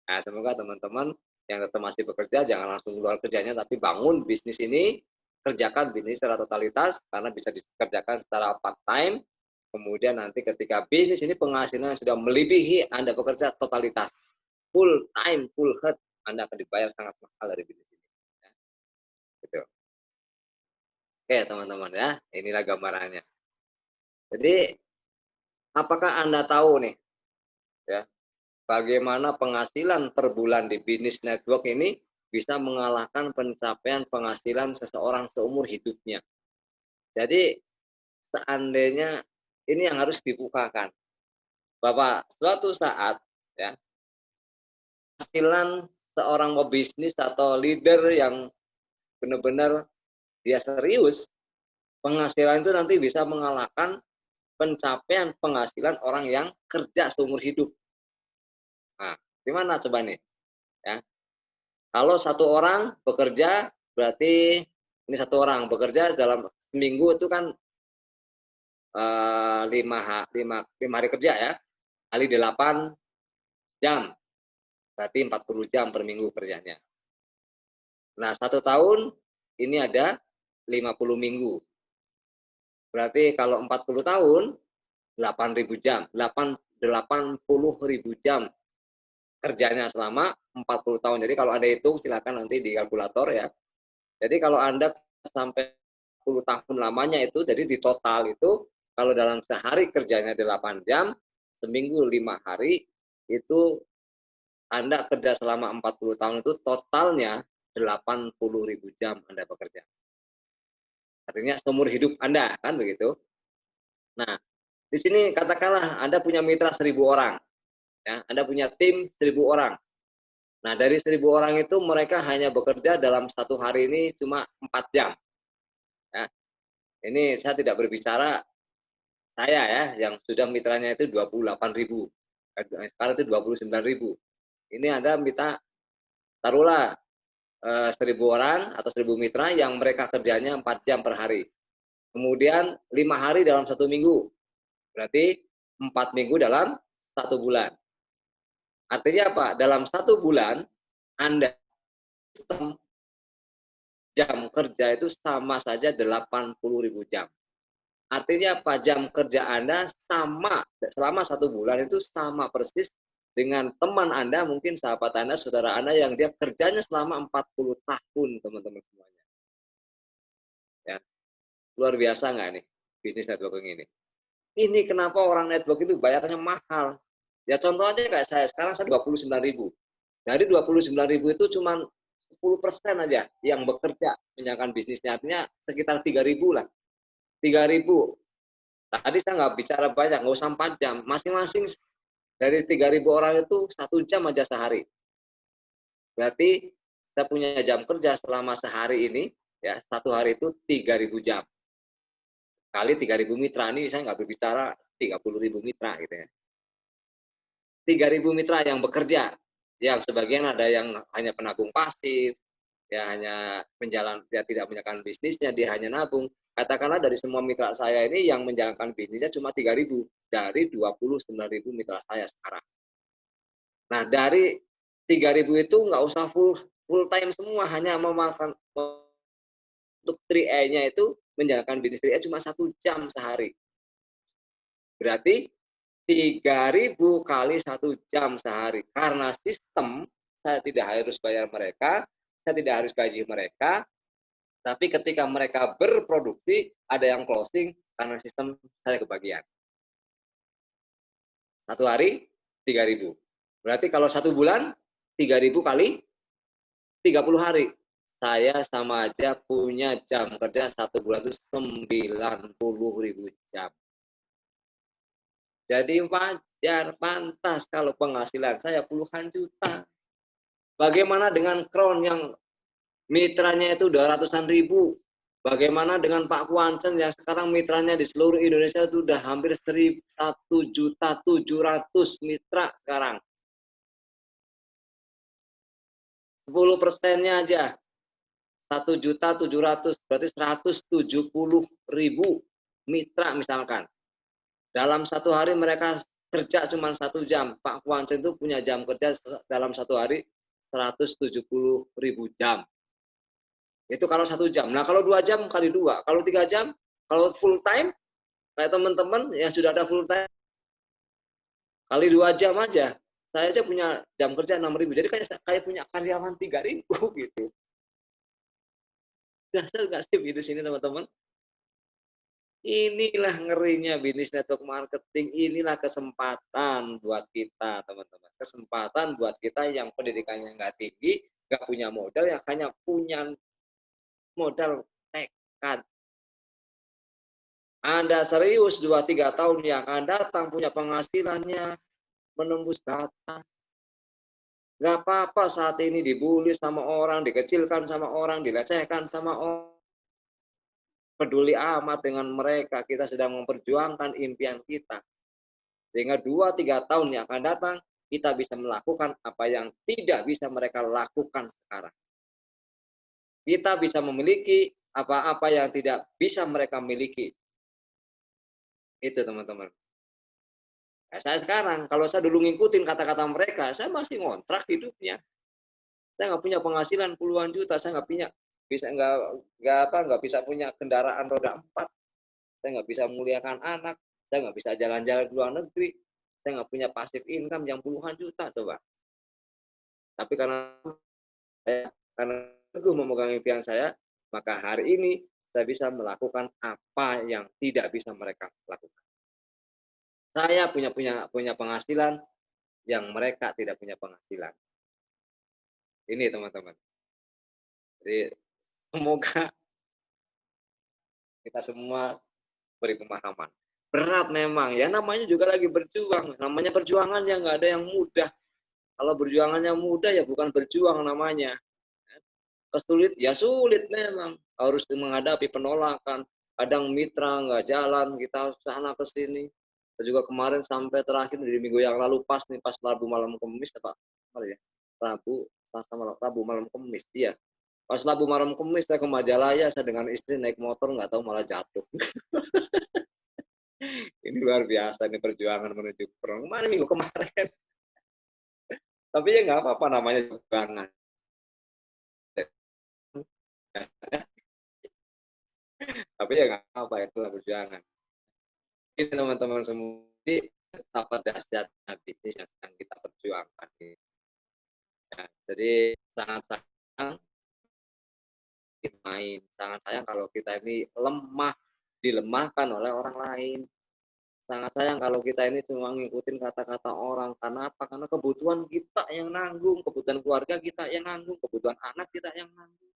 Nah semoga teman-teman yang tetap masih bekerja jangan langsung keluar kerjanya, tapi bangun bisnis ini, kerjakan bisnis secara totalitas karena bisa dikerjakan secara part time. Kemudian nanti ketika bisnis ini penghasilan sudah melebihi Anda bekerja totalitas, full time, full head, Anda akan dibayar sangat mahal dari bisnis ini. Ya. Gitu. Oke teman-teman ya, inilah gambarannya. Jadi, apakah Anda tahu nih, ya, bagaimana penghasilan per bulan di bisnis network ini bisa mengalahkan pencapaian penghasilan seseorang seumur hidupnya. Jadi, seandainya ini yang harus dibukakan, bahwa suatu saat, ya, penghasilan seorang pebisnis atau leader yang benar-benar dia serius, penghasilan itu nanti bisa mengalahkan pencapaian penghasilan orang yang kerja seumur hidup. Nah, gimana coba nih? Ya, kalau satu orang bekerja, berarti ini satu orang bekerja dalam seminggu itu kan 5 hari kerja ya, kali 8 jam, berarti 40 jam per minggu kerjanya. Nah, 1 tahun ini ada 50 minggu. Berarti kalau 40 tahun, 8.000 jam, 80.000 jam kerjanya selama 40 tahun. Jadi kalau Anda hitung silakan nanti di kalkulator ya. Jadi kalau Anda sampai 10 tahun lamanya itu, jadi di total itu kalau dalam sehari kerjanya 8 jam, seminggu 5 hari, itu Anda kerja selama 40 tahun itu totalnya 80.000 jam Anda bekerja. Artinya seumur hidup Anda, kan begitu. Nah, di sini katakanlah Anda punya mitra 1.000 orang. Ya, Anda punya tim 1.000 orang. Nah, dari 1.000 orang itu mereka hanya bekerja dalam satu hari ini cuma 4 jam. Ya. Ini saya tidak berbicara saya ya, yang sudah mitranya itu 28.000. Sekarang itu 29.000. Ini Anda minta, taruhlah 1.000 orang atau 1.000 mitra yang mereka kerjanya 4 jam per hari. Kemudian 5 hari dalam 1 minggu. Berarti 4 minggu dalam 1 bulan. Artinya apa? Dalam 1 bulan, Anda sistem jam kerja itu sama saja 80.000 jam. Artinya apa? Jam kerja Anda sama selama 1 bulan itu sama persis dengan teman Anda, mungkin sahabat Anda, saudara Anda yang dia kerjanya selama 40 tahun, teman-teman semuanya. Ya, luar biasa nggak nih bisnis networking ini? Ini kenapa orang network itu bayarnya mahal? Ya contoh aja kayak saya, sekarang saya 29.000. Dari 29.000 itu cuma 10% aja yang bekerja menjalankan bisnisnya, artinya sekitar 3.000 lah. 3.000. Tadi saya nggak bicara banyak, nggak usah 4 jam. Masing-masing dari 3.000 orang itu 1 jam aja sehari. Berarti saya punya jam kerja selama sehari ini, ya, satu hari itu 3.000 jam. Kali 3.000 mitra, ini saya nggak berbicara 30.000 mitra gitu ya. 3.000 mitra yang bekerja, yang sebagian ada yang hanya penabung pasif, ya hanya dia tidak menjalankan bisnisnya, dia hanya nabung. Katakanlah dari semua mitra saya ini yang menjalankan bisnisnya cuma 3.000 dari 29.000 mitra saya sekarang. Nah, dari 3.000 itu nggak usah full time semua, hanya memakan untuk 3A-nya itu menjalankan bisnis 3A cuma 1 jam sehari. Berarti 3.000 kali 1 jam sehari. Karena sistem, saya tidak harus bayar mereka, saya tidak harus gaji mereka, tapi ketika mereka berproduksi, ada yang closing karena sistem saya kebagian. Satu hari 3.000. Berarti kalau 1 bulan 3.000 kali 30 hari. Saya sama aja punya jam kerja 1 bulan itu 90.000 jam. Jadi wajar, pantas kalau penghasilan saya puluhan juta. Bagaimana dengan Crown yang mitranya itu 200-an ribu? Bagaimana dengan Pak Kuancen yang sekarang mitranya di seluruh Indonesia itu sudah hampir 1.700.000 mitra sekarang. 10%-nya aja 1.700.000, berarti 170.000 mitra misalkan. Dalam satu hari mereka kerja cuma 1 jam. Pak Kuancen itu punya jam kerja dalam satu hari 170.000 jam. Itu kalau 1 jam. Nah kalau 2 jam kali 2. Kalau 3 jam, kalau full time, kayak teman-teman yang sudah ada full time, kali 2 jam aja. Saya aja punya jam kerja 6.000. Jadi kayak punya karyawan 3.000 gitu. Dasar nggak sih di sini teman-teman? Inilah ngerinya bisnis network marketing, inilah kesempatan buat kita, teman-teman. Kesempatan buat kita yang pendidikannya nggak tinggi, nggak punya modal, yang hanya punya modal tekad. Anda serius 2-3 tahun yang akan datang punya penghasilannya menembus batas. Nggak apa-apa saat ini dibully sama orang, dikecilkan sama orang, dilecehkan sama orang. Peduli amat dengan mereka, kita sedang memperjuangkan impian kita. Sehingga 2-3 tahun yang akan datang, kita bisa melakukan apa yang tidak bisa mereka lakukan sekarang. Kita bisa memiliki apa-apa yang tidak bisa mereka miliki. Itu teman-teman. Nah, saya sekarang, kalau saya dulu ngikutin kata-kata mereka, saya masih ngontrak hidupnya. Saya nggak punya penghasilan puluhan juta, saya nggak punya nggak bisa punya kendaraan roda 4, saya nggak bisa memuliakan anak, saya nggak bisa jalan-jalan ke luar negeri, saya nggak punya passive income yang puluhan juta coba. Tapi karena teguh memegang impian saya, maka hari ini saya bisa melakukan apa yang tidak bisa mereka lakukan. Saya punya penghasilan yang mereka tidak punya penghasilan. Ini teman-teman. Jadi semoga kita semua beri pemahaman. Berat memang ya, namanya juga lagi berjuang. Namanya perjuangan yang nggak ada yang mudah. Kalau berjuangannya mudah ya bukan berjuang namanya. Kesulit ya sulit memang, harus menghadapi penolakan, kadang mitra nggak jalan, kita harus sana ke sini. Juga kemarin sampai terakhir di minggu yang lalu pas Rabu malam Kamis apa ya, Rabu malam Kamis dia, pas Rabu malam Kamis saya ke Majalaya, saya dengan istri naik motor nggak tahu malah jatuh. Ini luar biasa nih perjuangan menuju kemarin minggu kemarin. Tapi ya nggak apa-apa, namanya perjuangan. Tapi ya nggak apa, itulah perjuangan. Ini teman-teman semua, betapa dahsyatnya bisnis yang sedang kita perjuangkan. Ya, jadi sangat sayang kita main, sangat sayang kalau kita ini lemah, dilemahkan oleh orang lain. Sangat sayang kalau kita ini cuma ngikutin kata-kata orang. Karena apa? Karena kebutuhan kita yang nanggung, kebutuhan keluarga kita yang nanggung, kebutuhan anak kita yang nanggung.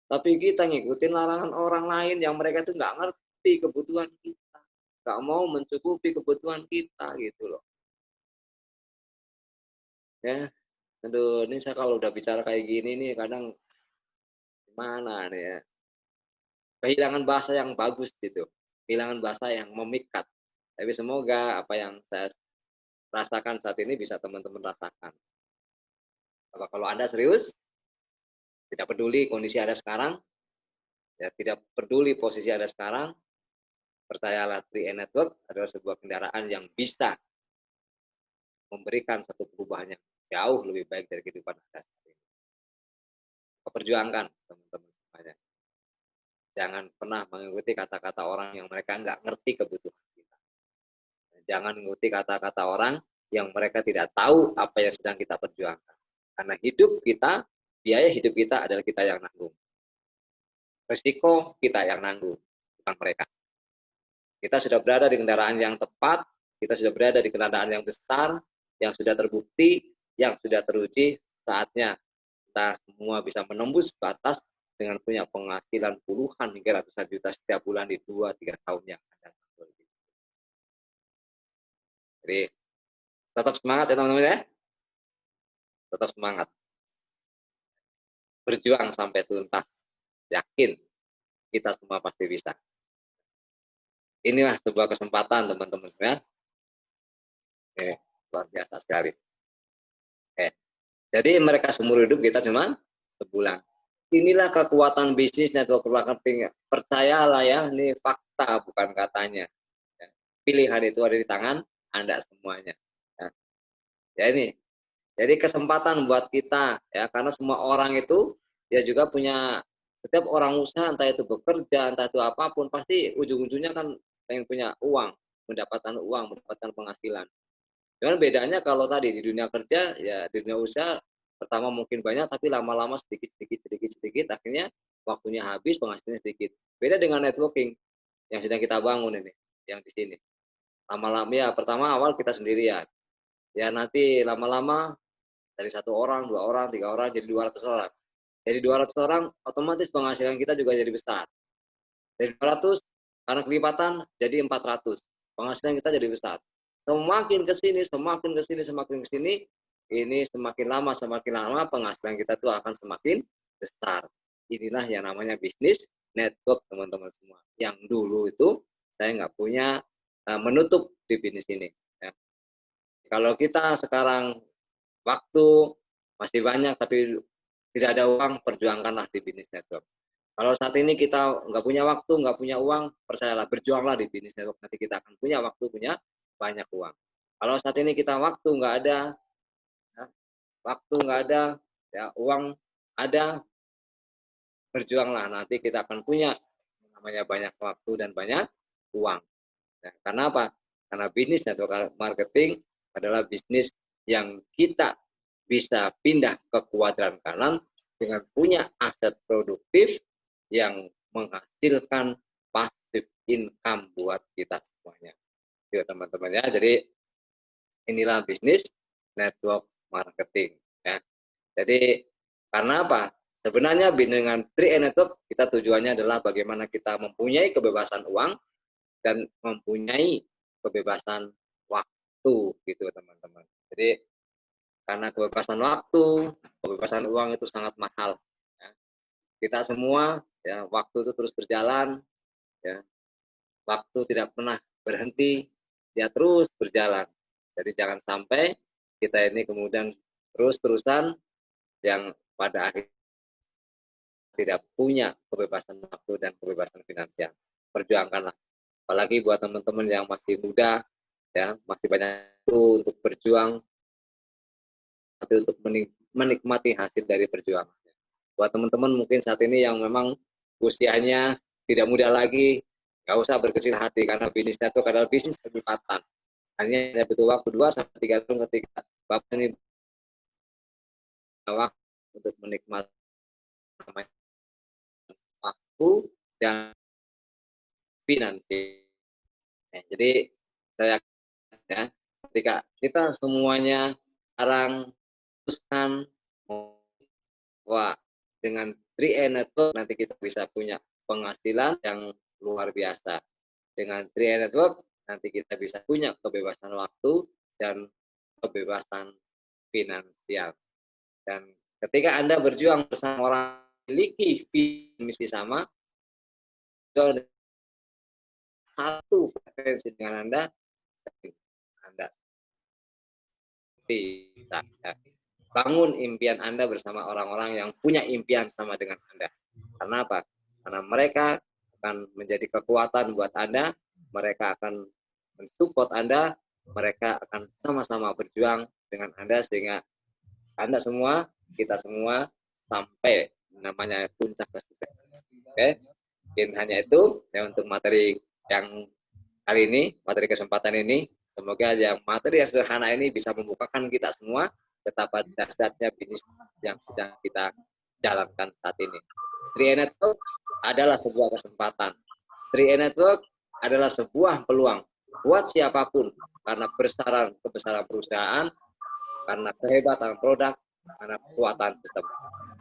Tapi kita ngikutin larangan orang lain yang mereka itu nggak ngerti kebutuhan kita, nggak mau mencukupi kebutuhan kita gitu loh. Ya, aduh, ini saya kalau udah bicara kayak gini nih kadang gimana nih ya, kehilangan bahasa yang bagus gitu, kehilangan bahasa yang memikat. Tapi semoga apa yang saya rasakan saat ini bisa teman-teman rasakan. Kalau Anda serius, tidak peduli kondisi Anda sekarang, ya tidak peduli posisi Anda sekarang, percayalah 3 Network adalah sebuah kendaraan yang bisa memberikan satu perubahan yang jauh lebih baik dari kehidupan Anda saat ini. Perjuangkan teman-teman semuanya. Jangan pernah mengikuti kata-kata orang yang mereka nggak ngerti kebutuhan kita. Jangan mengikuti kata-kata orang yang mereka tidak tahu apa yang sedang kita perjuangkan. Karena hidup kita, biaya hidup kita adalah kita yang nanggung. Resiko kita yang nanggung, bukan mereka. Kita sudah berada di kendaraan yang tepat, kita sudah berada di kendaraan yang besar, yang sudah terbukti, yang sudah teruji, saatnya kita semua bisa menembus batas dengan punya penghasilan puluhan hingga ratusan juta setiap bulan di 2-3 tahun yang akan datang. Jadi tetap semangat ya teman-teman ya. Tetap semangat. Berjuang sampai tuntas. Yakin kita semua pasti bisa. Inilah sebuah kesempatan teman-teman ya. Luar biasa sekali. Jadi mereka seumur hidup, kita cuma sebulan. Inilah kekuatan bisnis network marketing. Percayalah ya, ini fakta bukan katanya. Pilihan itu ada di tangan Anda semuanya. Ya ini. Jadi kesempatan buat kita ya, karena semua orang itu ya juga punya, setiap orang usaha entah itu bekerja, entah itu apapun, pasti ujung-ujungnya kan pengen punya uang, mendapatkan penghasilan. Cuman bedanya kalau tadi di dunia kerja ya, di dunia usaha pertama mungkin banyak tapi lama-lama sedikit akhirnya waktunya habis, penghasilannya sedikit. Beda dengan networking. yang sedang kita bangun ini, yang di sini. Lama-lama ya pertama awal kita sendirian. Ya nanti lama-lama dari 1 orang, 2 orang, 3 orang jadi 200 orang. Jadi 200 orang otomatis penghasilan kita juga jadi besar. Dari 200 karena kelipatan jadi 400. Penghasilan kita jadi besar. Semakin ke sini, semakin ke sini, semakin ke sini, ini semakin lama penghasilan kita tuh akan semakin besar. Inilah yang namanya bisnis network, teman-teman semua. Yang dulu itu saya nggak punya menutup di bisnis ini. Ya. Kalau kita sekarang waktu masih banyak tapi tidak ada uang, perjuangkanlah di bisnis network. Kalau saat ini kita nggak punya waktu, nggak punya uang, percayalah, berjuanglah di bisnis network. Nanti kita akan punya waktu, punya banyak uang. Kalau saat ini kita waktu nggak ada, ya, ya, uang ada, berjuanglah. Nanti kita akan punya namanya banyak waktu dan banyak uang. Ya, karena apa? Karena bisnis network marketing adalah bisnis yang kita bisa pindah ke kuadran kanan dengan punya aset produktif yang menghasilkan passive income buat kita semuanya. Ya teman-teman ya. Jadi inilah bisnis network marketing ya. Jadi karena apa? Sebenarnya dengan 3 network kita tujuannya adalah bagaimana kita mempunyai kebebasan uang dan mempunyai kebebasan waktu gitu teman-teman. Jadi karena kebebasan waktu, kebebasan uang itu sangat mahal. Ya. Kita semua ya waktu itu terus berjalan, ya waktu tidak pernah berhenti, dia terus berjalan. Jadi jangan sampai kita ini kemudian terus-terusan yang pada akhir tidak punya kebebasan waktu dan kebebasan finansial. Perjuangkanlah. Apalagi buat teman-teman yang masih muda, ya masih banyak waktu untuk berjuang, tapi untuk menikmati hasil dari perjuangan. Buat teman-teman mungkin saat ini yang memang usianya tidak muda lagi, nggak usah berkecil hati karena bisnisnya itu adalah bisnis kelipatan. Hanya butuh waktu 2-3 tahun ketika Bapak ini waktu untuk menikmati waktu dan finansial. Jadi saya ya, ketika kita semuanya sekarang teruskan wah dengan 3A Network nanti kita bisa punya penghasilan yang luar biasa. Dengan 3A Network nanti kita bisa punya kebebasan waktu dan kebebasan finansial. Dan ketika Anda berjuang bersama orang memiliki misi sama, satu frekuensi dengan Anda bisa bangun impian Anda bersama orang-orang yang punya impian sama dengan Anda. Karena apa? Karena mereka akan menjadi kekuatan buat Anda, mereka akan mensupport Anda, mereka akan sama-sama berjuang dengan Anda sehingga Anda semua, kita semua sampai namanya puncak kesuksesan. Oke, mungkin hanya itu ya untuk materi yang kali ini, materi kesempatan ini. Semoga yang materi yang sederhana ini bisa membukakan kita semua betapa dahsyatnya bisnis yang sedang kita jalankan saat ini. 3A Network adalah sebuah kesempatan. 3A Network adalah sebuah peluang buat siapapun karena kebesaran perusahaan, karena kehebatan produk, karena kekuatan sistem.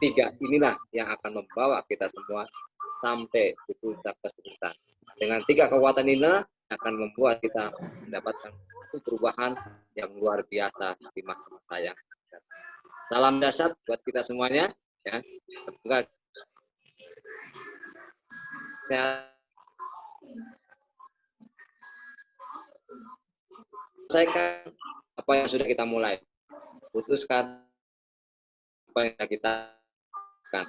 3 inilah yang akan membawa kita semua sampai di puncak kesuksesan. Dengan 3 kekuatan ini akan membuat kita mendapatkan perubahan yang luar biasa di masa-masa yang datang. Salam dahsyat buat kita semuanya ya. Semoga saya selesaikan apa yang sudah kita mulai. Putuskan apa yang kita lakukan.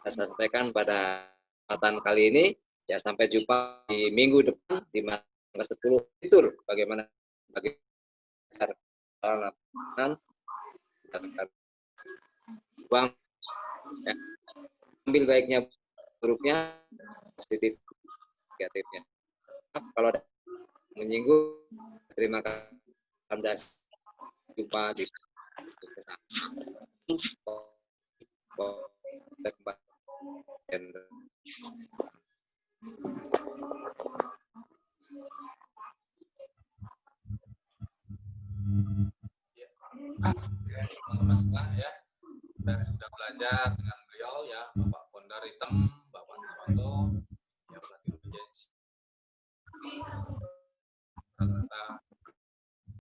Saya sampaikan pada kesempatan kali ini. Ya sampai jumpa di minggu depan di ke-10 fitur bagaimana cara uang ya. Ambil baiknya buruknya, positif negatifnya. Kalau ada menyinggung, terima kasih. Anda jumpa di Ya. Teman-teman semua ya, dan sudah belajar dengan beliau ya, Bapak Pondar Hitam, Bapak Niswanto, ya pelatih urgensi. Rata-rata